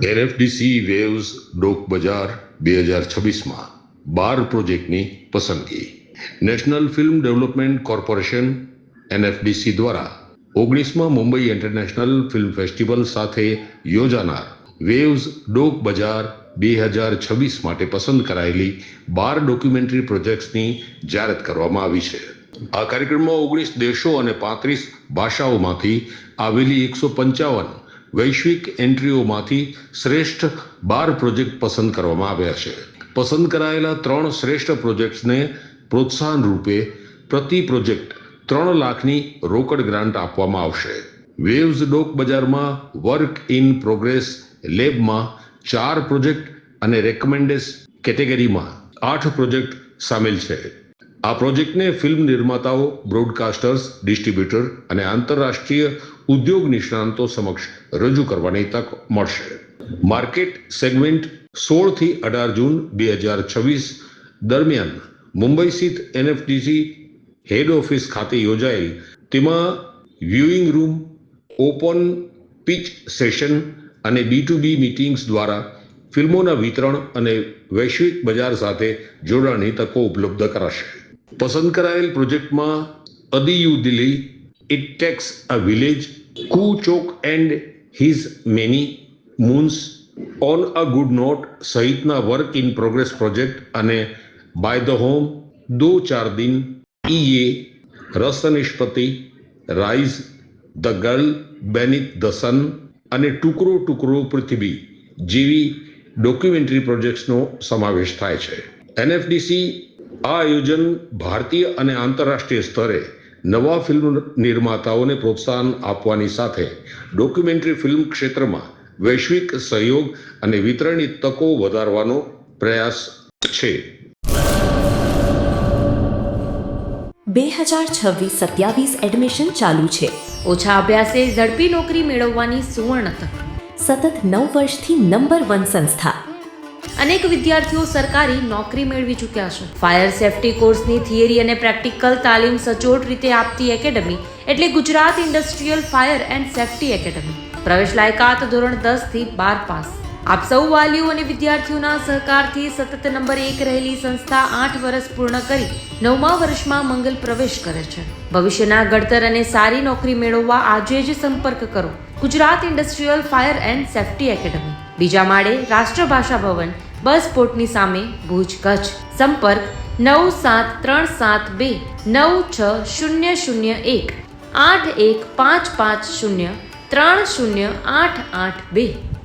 એનએફડીસી waves ડોક બજાર 2026માં 12 પ્રોજેક્ટની પસંદગી. નેશનલ ફિલ્મ ડેવલપમેન્ટ કોર્પોરેશન એનએફડીસી દ્વારા 19માં મુંબઈ ઇન્ટરનેશનલ ફિલ્મ ફેસ્ટિવલ સાથે યોજાનાર વેવ્સ ડોક બજાર 2026 માટે પસંદ કરાયેલી 12 ડોક્યુમેન્ટરી પ્રોજેક્ટ્સની જાહેરાત કરવામાં આવી છે. આ કાર્યક્રમમાં 19 દેશો અને 35 ભાષાઓમાંથી આવેલી 155 વૈશ્વિક એન્ટ્રીઓમાંથી શ્રેષ્ઠ 12 પ્રોજેક્ટ પસંદ કરવામાં આવ્યા છે. પસંદ કરાયેલા 3 શ્રેષ્ઠ પ્રોજેક્ટ્સને પ્રોત્સાહન રૂપે પ્રતિ પ્રોજેક્ટ 3 લાખની રોકડ ગ્રાન્ટ આપવામાં આવશે. વેવ્સ ડોક બજારમાં વર્ક ઇન પ્રોગ્રેસ લેબમાં 4 પ્રોજેક્ટ અને રેકમેન્ડેડ કેટેગરીમાં 8 પ્રોજેક્ટ સામેલ છે. આ પ્રોજેક્ટને ફિલ્મ નિર્માતાઓ, બ્રોડકાસ્ટર્સ, ડિસ્ટ્રીબ્યુટર અને આંતરરાષ્ટ્રીય ઉદ્યોગ નિષ્ણાંતો સમક્ષ રજૂ કરવાની તક મળશે. માર્કેટ સેગમેન્ટ 16 થી 18 જૂન 2026 દરમિયાન મુંબઈ સ્થિત એનએફડીસી હેડ ઓફિસ ખાતે યોજાયેલ તેમાં viewing room, open pitch session અને B2B મીટિંગ્સ દ્વારા ફિલ્મોના વિતરણ અને વૈશ્વિક બજાર સાથે જોડાણની તકો ઉપલબ્ધ કરાશે. પસંદ કરાયેલ પ્રોજેક્ટમાં અદિયુ Delhi, it takes a village, કુ ચોક and his many moons, on a good note સહિતના વર્ક ઇન પ્રોગ્રેસ પ્રોજેક્ટ અને બાય ધ હોમ, દો ચાર દિન, ઈએ, રસનિષ્પતિ, rise, the girl beneath the sun અને ટુકડો ટુકડો પૃથ્વી જેવી ડોક્યુમેન્ટરી પ્રોજેક્ટ્સનો સમાવેશ થાય છે. એનએફડીસી આ આયોજન ભારતીય અને આંતરરાષ્ટ્રીય સ્તરે નવા ફિલ્મ નિર્માતાઓને પ્રોત્સાહન આપવાની સાથે ડોક્યુમેન્ટરી ફિલ્મ ક્ષેત્રમાં વૈશ્વિક સહયોગ અને વિતરણની તકો વધારવાનો પ્રયાસ છે. 2026-27 એડમિશન ચાલુ છે. ઓછા અભ્યાસે ઝડપી નોકરી મેળવવાની સુવર્ણ તક. સતત 9 વર્ષથી નંબર 1 સંસ્થા. અનેક વિદ્યાર્થીઓ સરકારી નોકરી મેળવી ચૂક્યા છે. ફાયર સેફટી કોર્સની થિયરી અને પ્રેક્ટિકલ તાલીમ સચોટ રીતે આપતી એકેડમી એટલે Gujarat industrial fire and safety academy. પ્રવેશ લાયકાત ધોરણ 10 થી 12 પાસ. આપ સૌ વાલીઓ અને વિદ્યાર્થીઓના સહકારથી સતત નંબર 1 રહેલી સંસ્થા 8 વર્ષ પૂર્ણ કરી 9મા વર્ષમાં મંગલ પ્રવેશ કરે છે. ભવિષ્યના ઘડતર અને સારી નોકરી મેળવવા આજે જ સંપર્ક કરો Gujarat industrial fire and safety academy, બીજા માળે રાષ્ટ્રભાષા ભવન, બસ પોર્ટની સામે, ભુજ, કચ્છ. સંપર્ક 9737296001 8155030882.